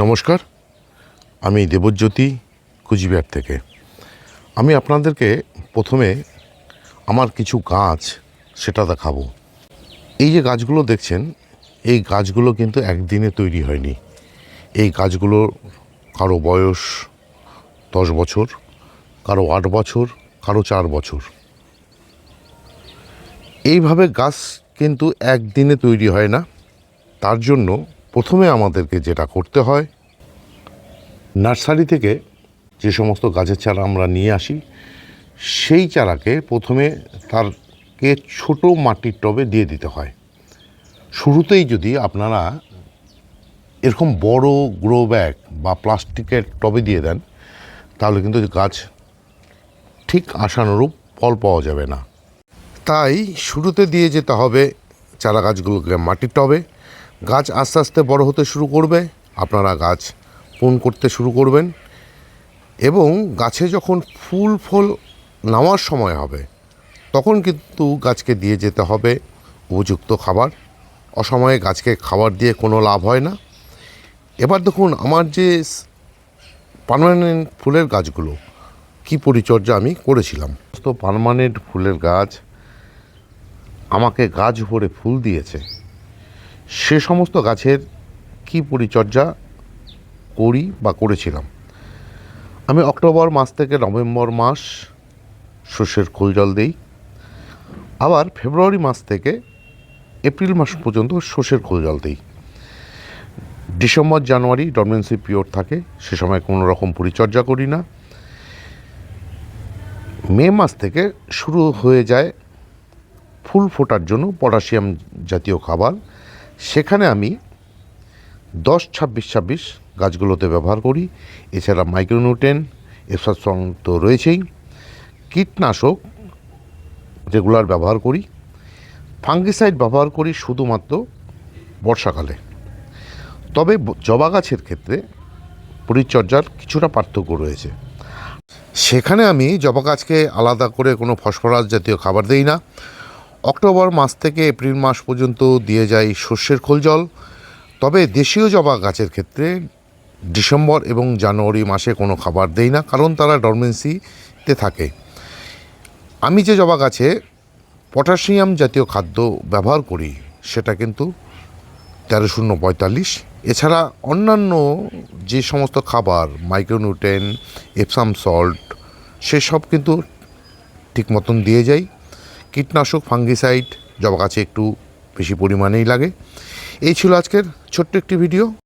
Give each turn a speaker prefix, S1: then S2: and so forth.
S1: নমস্কার, আমি দেবজ্যোতি কুচবিহার থেকে। আমি আপনাদেরকে প্রথমে আমার কিছু গাছ সেটা দেখাবো। এই যে গাছগুলো দেখছেন, এই গাছগুলো কিন্তু একদিনে তৈরি হয়নি। এই গাছগুলো কারো বয়স 10 বছর, কারো 8 বছর, কারো 4 বছর। এইভাবে গাছ কিন্তু একদিনে তৈরি হয় না। তার জন্য প্রথমে আমাদেরকে যেটা করতে হয়, নার্সারি থেকে যে সমস্ত গাছের চারা আমরা নিয়ে আসি, সেই চারাকে প্রথমে তারকে ছোট মাটির টবে দিয়ে দিতে হয়। শুরুতেই যদি আপনারা এরকম বড় গ্রো ব্যাগ বা প্লাস্টিকের টবে দিয়ে দেন, তাহলে কিন্তু গাছ ঠিক আশানুরূপ ফল পাওয়া যাবে না। তাই শুরুতে দিয়ে যেতে হবে চারা গাছগুলোকে মাটির টবে। গাছ আস্তে আস্তে বড় হতে শুরু করবে, আপনারা গাছ পণ করতে শুরু করবেন এবং গাছে যখন ফুল ফল নামার সময় হবে, তখন কিন্তু গাছকে দিয়ে যেতে হবে উপযুক্ত খাবার। অসময়ে গাছকে খাবার দিয়ে কোনো লাভ হয় না। এবার দেখুন আমার যে পার্মানেন্ট ফুলের গাছগুলো কি পরিচর্যা আমি করেছিলাম। তো পার্মানেন্ট ফুলের গাছ আমাকে গাছ ভরে ফুল দিয়েছে, সে সমস্ত গাছের কি পরিচর্যা করি বা করেছিলাম। আমি অক্টোবর মাস থেকে নভেম্বর মাস শস্যের খোল জল দিই, আবার ফেব্রুয়ারি মাস থেকে এপ্রিল মাস পর্যন্ত শস্যের খোল জল দিই। ডিসেম্বর জানুয়ারি ডরমেন্সি পিরিয়ড থাকে, সে সময় কোনো রকম পরিচর্যা করি না। মে মাস থেকে শুরু হয়ে যায় ফুল ফোটার জন্য পটাশিয়াম জাতীয় খাবার, সেখানে আমি 10-26-26 গাছগুলোতে ব্যবহার করি। এছাড়া মাইক্রোনিউট্রেন, এফসাসন তো রয়েছেই, কীটনাশক রেগুলার ব্যবহার করি, ফাঙ্গিসাইড ব্যবহার করি শুধুমাত্র বর্ষাকালে। তবে জবা গাছের ক্ষেত্রে পরিচর্যার কিছুটা পার্থক্য রয়েছে। সেখানে আমি জবা গাছকে আলাদা করে কোনো ফসফরাস জাতীয় খাবার দিই না। অক্টোবর মাস থেকে এপ্রিল মাস পর্যন্ত দিয়ে যাই শস্যের খোল জল। তবে দেশীয় জবা গাছের ক্ষেত্রে ডিসেম্বর এবং জানুয়ারি মাসে কোনো খাবার দেই না, কারণ তারা ডরমেন্সিতে থাকে। আমি যে জবা গাছে পটাশিয়াম জাতীয় খাদ্য ব্যবহার করি সেটা কিন্তু 13-0-45। এছাড়া অন্যান্য যে সমস্ত খাবার মাইক্রোনিউট্রেন, এপসাম সল্ট, সেসব কিন্তু ঠিক মতন দিয়ে যাই। কীটনাশক ফাঙ্গিসাইড জবা গাছে একটু বেশি পরিমাণেই লাগে। এই ছিল আজকের ছোট্ট একটি ভিডিও।